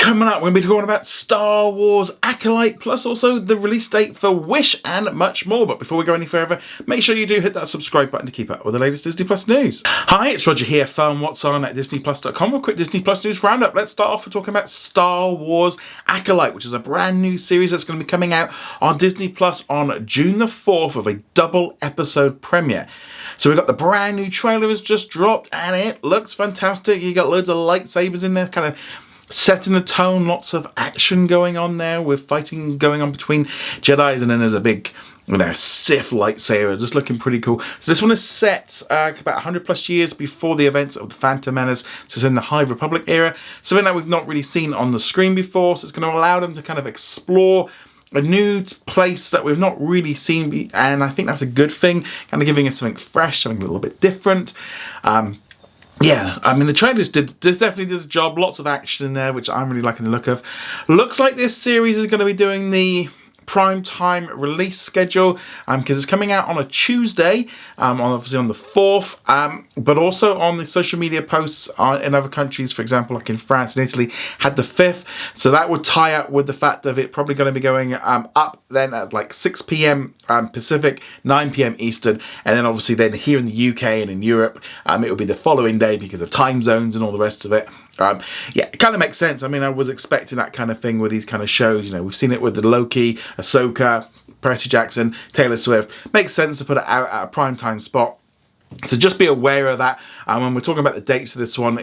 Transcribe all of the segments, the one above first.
Coming up, we're going to be talking about Star Wars Acolyte, plus also the release date for Wish and much more. But before we go any further, make sure you do hit that subscribe button to keep up with the latest Disney Plus news. Hi, it's Roger here from What's On at DisneyPlus.com with a quick Disney Plus news roundup. Let's start off with talking about Star Wars Acolyte, which is a brand new series that's going to be coming out on Disney Plus on June the 4th of a double episode premiere. So we've got the brand new trailer has just dropped and it looks fantastic. You got loads of lightsabers in there, kind of setting the tone, lots of action going on there with fighting going on between Jedis, and then there's a big, Sith lightsaber, just looking pretty cool. So this one is set about 100 plus years before the events of the Phantom Menace, so it's in the High Republic era, something that we've not really seen on the screen before, so it's going to allow them to kind of explore a new place that we've not really seen, and I think that's a good thing, kind of giving us something fresh, something a little bit different. Yeah, I mean, the trailers definitely did the job. Lots of action in there, which I'm really liking the look of. Looks like this series is going to be doing the prime time release schedule because it's coming out on a Tuesday, obviously on the 4th, but also on the social media posts in other countries, for example, like in France and Italy, had the 5th. So that would tie up with the fact of it probably going to be going up then at like 6 p.m. Pacific, 9 p.m. Eastern, and then obviously then here in the UK and in Europe, it will be the following day because of time zones and all the rest of it. Yeah, it kind of makes sense. I mean, I was expecting that kind of thing with these kind of shows. We've seen it with the Loki, Ahsoka, Percy Jackson, Taylor Swift. Makes sense to put it out at a prime time spot. So just be aware of that. When we're talking about the dates of this one,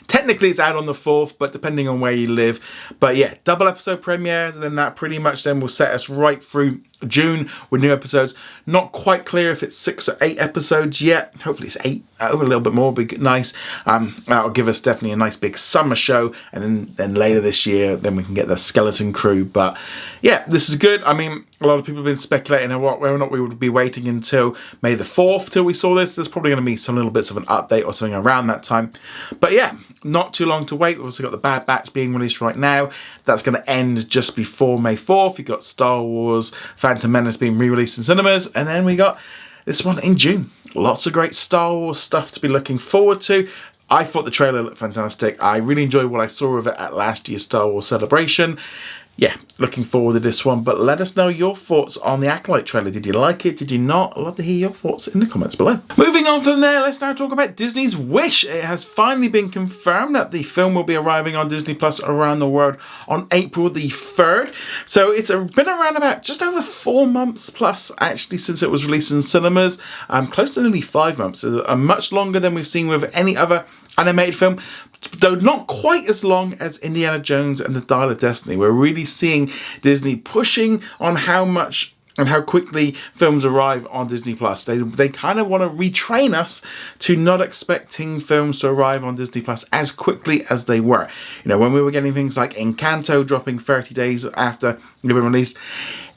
technically it's out on the 4th, but depending on where you live. But yeah, double episode premiere, and then that pretty much then will set us right through June with new episodes. Not quite clear if it's 6 or 8 episodes yet. Hopefully it's 8, a little bit more, would be nice. That'll give us definitely a nice big summer show, and then later this year, then we can get the skeleton crew. But yeah, this is good. I mean, a lot of people have been speculating on whether or not we would be waiting until May the 4th till we saw this. There's probably going to be some little bits of an update or something around that time. But yeah, not too long to wait. We've also got the Bad Batch being released right now. That's going to end just before May 4th. You've got Star Wars Phantom Menace being re-released in cinemas, and then we got this one in June. Lots of great Star Wars stuff to be looking forward to. I thought the trailer looked fantastic. I really enjoyed what I saw of it at last year's Star Wars Celebration. Yeah, looking forward to this one, but let us know your thoughts on the Acolyte trailer. Did you like it? Did you not? I'd love to hear your thoughts in the comments below. Moving on from there, let's now talk about Disney's Wish. It has finally been confirmed that the film will be arriving on Disney Plus around the world on April the 3rd. So it's been around about just over 4 months plus, actually, since it was released in cinemas. Close to nearly 5 months. Much longer than we've seen with any other animated film, though not quite as long as Indiana Jones and the Dial of Destiny. We're really seeing Disney pushing on how much and how quickly films arrive on Disney Plus. They kind of want to retrain us to not expecting films to arrive on Disney Plus as quickly as they were. When we were getting things like Encanto dropping 30 days after they've been released,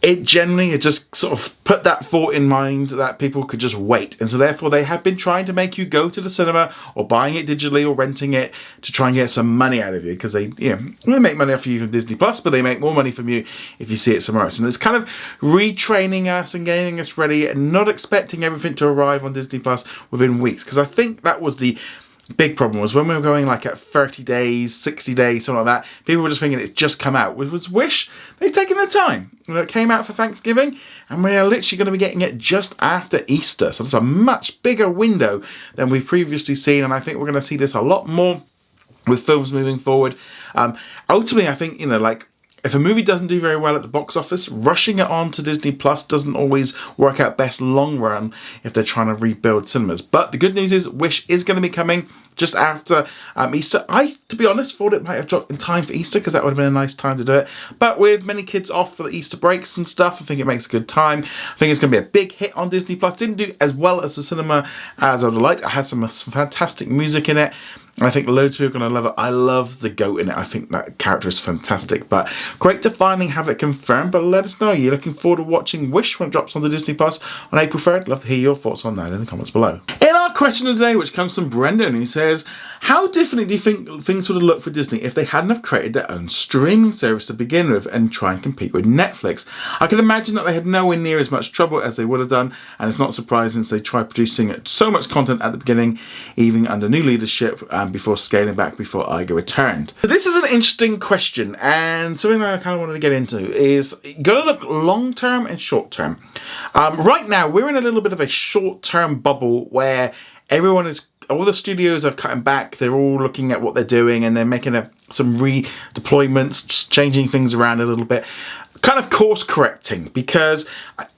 it just sort of put that thought in mind that people could just wait. And so therefore they have been trying to make you go to the cinema or buying it digitally or renting it to try and get some money out of you, because they make money off you from Disney Plus, but they make more money from you if you see it somewhere else. And it's kind of retraining us and getting us ready and not expecting everything to arrive on Disney Plus within weeks. Because I think that was the big problem, was when we were going like at 30 days, 60 days, something like that, people were just thinking it's just come out. With Wish, they've taken the time. It came out for Thanksgiving, and we are literally going to be getting it just after Easter. So it's a much bigger window than we've previously seen, and I think we're going to see this a lot more with films moving forward. Ultimately, I think, if a movie doesn't do very well at the box office, rushing it on to Disney Plus doesn't always work out best long run if they're trying to rebuild cinemas. But the good news is Wish is going to be coming just after Easter. I, to be honest, thought it might have dropped in time for Easter because that would have been a nice time to do it. But with many kids off for the Easter breaks and stuff, I think it makes a good time. I think it's going to be a big hit on Disney Plus. Didn't do as well as the cinema as I would like. I had some fantastic music in it. I think loads of people are going to love it. I love the goat in it. I think that character is fantastic. But great to finally have it confirmed. But let us know. You're looking forward to watching Wish when it drops on the Disney Plus on April 3rd. Love to hear your thoughts on that in the comments below. In our question of the day, which comes from Brendan, who says, How differently do you think things would have looked for Disney if they hadn't have created their own streaming service to begin with and try and compete with Netflix? I can imagine that they had nowhere near as much trouble as they would have done, and it's not surprising since they tried producing so much content at the beginning, even under new leadership, before scaling back before Iger returned. So this is an interesting question, and something that I kind of wanted to get into is going to look long-term and short-term. Right now, we're in a little bit of a short-term bubble where all the studios are cutting back. They're all looking at what they're doing, and they're making some redeployments, just changing things around a little bit, kind of course correcting, because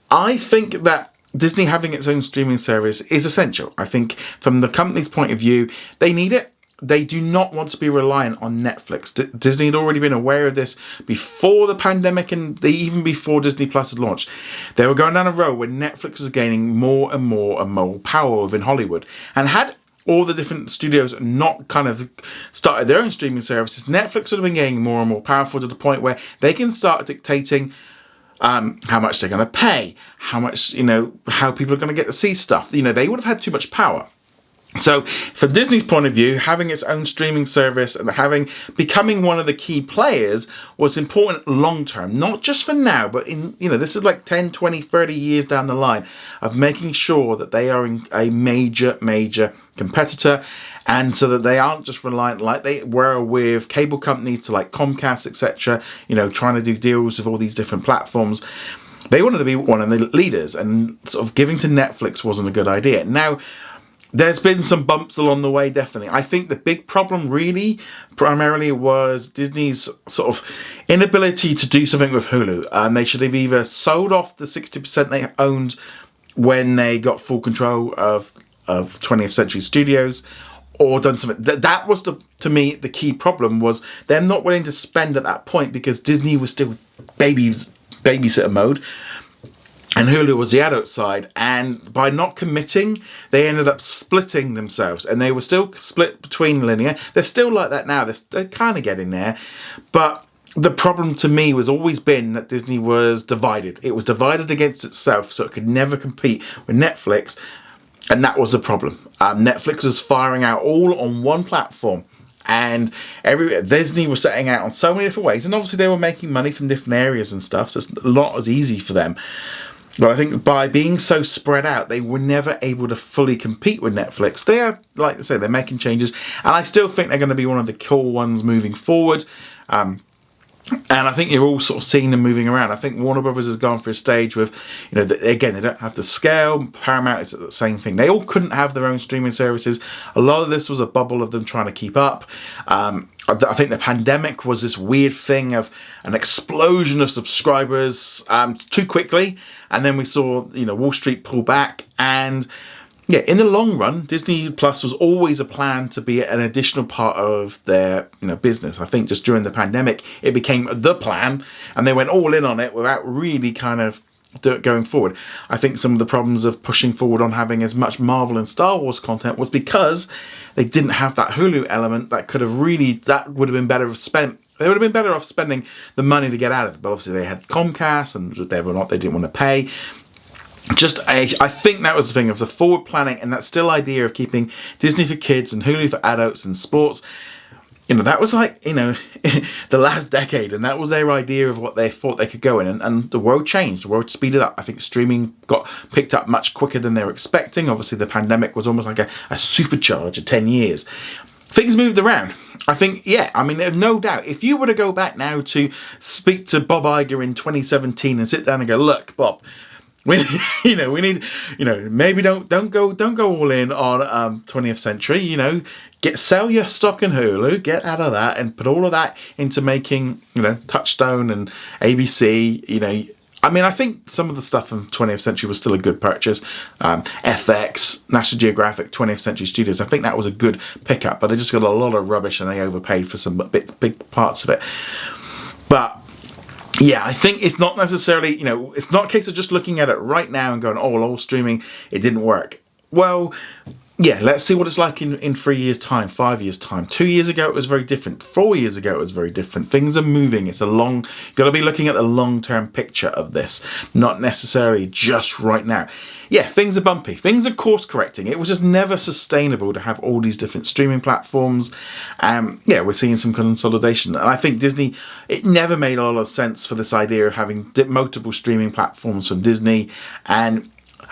I think that Disney having its own streaming service is essential. I think from the company's point of view, they need it. They do not want to be reliant on Netflix. Disney had already been aware of this before the pandemic, and even before Disney Plus had launched. They were going down a road where Netflix was gaining more and more power within Hollywood. And had all the different studios not kind of started their own streaming services, Netflix would have been getting more and more powerful to the point where they can start dictating how much they're going to pay, how much, how people are going to get to see stuff. They would have had too much power. So from Disney's point of view, having its own streaming service and becoming one of the key players was important long term, not just for now, but this is like 10, 20, 30 years down the line of making sure that they are a major competitor, and so that they aren't just reliant like they were with cable companies to like Comcast, etc., trying to do deals with all these different platforms. They wanted to be one of the leaders, and sort of giving to Netflix wasn't a good idea. Now, there's been some bumps along the way, definitely. I think the big problem really primarily was Disney's sort of inability to do something with Hulu. They should have either sold off the 60% they owned when they got full control of 20th Century Studios, or done something. That was, to me, the key problem, was them not willing to spend at that point because Disney was still babysitter mode. And Hulu was the adult side, and by not committing, they ended up splitting themselves, and they were still split between linear. They're still like that now. They're kind of getting there, but the problem to me was always been that Disney was divided. It was divided against itself, so it could never compete with Netflix, and that was the problem. Netflix was firing out all on one platform, and Disney was setting out on so many different ways, and obviously they were making money from different areas and stuff, so it's not as easy for them. But I think by being so spread out, they were never able to fully compete with Netflix. They are, like I say, they're making changes, and I still think they're going to be one of the core ones moving forward. And I think you're all sort of seeing them moving around. I think Warner Brothers has gone for a stage with, again, they don't have the scale. Paramount is the same thing. They all couldn't have their own streaming services. A lot of this was a bubble of them trying to keep up. I think the pandemic was this weird thing of an explosion of subscribers too quickly. And then we saw, Wall Street pull back. And yeah, in the long run, Disney Plus was always a plan to be an additional part of their business. I think just during the pandemic, it became the plan, and they went all in on it without really kind of going forward. I think some of the problems of pushing forward on having as much Marvel and Star Wars content was because they didn't have that Hulu element that would have been better spent. They would have been better off spending the money to get out of it. But obviously they had Comcast, and whether or not they didn't want to pay. I think that was the thing of the forward planning, and that still idea of keeping Disney for kids and Hulu for adults and sports. That was like, the last decade, and that was their idea of what they thought they could go in. And the world changed, the world speeded up. I think streaming got picked up much quicker than they were expecting. Obviously, the pandemic was almost like a supercharge of 10 years. Things moved around. I think, there's no doubt. If you were to go back now to speak to Bob Iger in 2017 and sit down and go, look, Bob, we need, maybe don't go all in on 20th Century. Sell your stock in Hulu, get out of that, and put all of that into making, Touchstone and ABC. I think some of the stuff from 20th Century was still a good purchase. FX, National Geographic, 20th Century Studios. I think that was a good pickup, but they just got a lot of rubbish and they overpaid for some big parts of it. But yeah, I think it's not necessarily, it's not a case of just looking at it right now and going, all streaming, it didn't work. Well, yeah, let's see what it's like in 3 years' time, 5 years' time. 2 years ago, it was very different. 4 years ago, it was very different. Things are moving. It's you've got to be looking at the long-term picture of this, not necessarily just right now. Yeah, things are bumpy. Things are course-correcting. It was just never sustainable to have all these different streaming platforms. Yeah, we're seeing some consolidation. And I think Disney, it never made a lot of sense for this idea of having multiple streaming platforms from Disney. And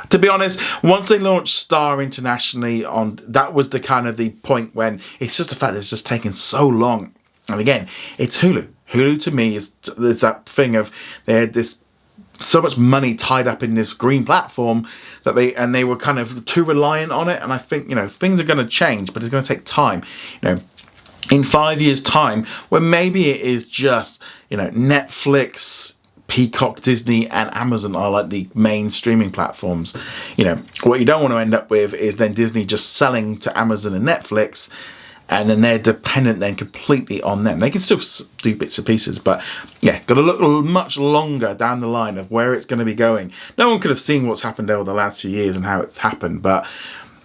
to be honest, once they launched Star internationally, that was the kind of the point when it's just the fact that it's just taken so long. And again, it's Hulu. Hulu to me is that thing of they had this so much money tied up in this green platform that they were kind of too reliant on it. And I think, things are going to change, but it's going to take time. In 5 years' time, when maybe it is just Netflix, Peacock, Disney and Amazon are like the main streaming platforms. What you don't want to end up with is then Disney just selling to Amazon and Netflix, and then they're dependent then completely on them. They can still do bits and pieces, but yeah, got to look much longer down the line of where it's going to be going. No one could have seen what's happened over the last few years and how it's happened, but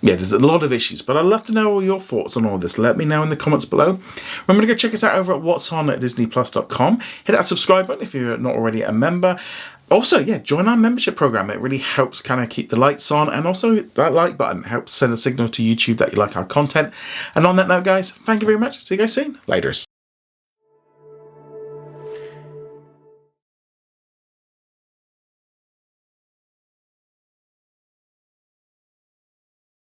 yeah, there's a lot of issues, but I'd love to know all your thoughts on all this. Let me know in the comments below. Remember to go check us out over at what's on at disneyplus.com. Hit that subscribe button if you're not already a member. Also, yeah, join our membership program. It really helps kind of keep the lights on, and also that like button helps send a signal to YouTube that you like our content. And on that note, guys, thank you very much. See you guys soon. Laters.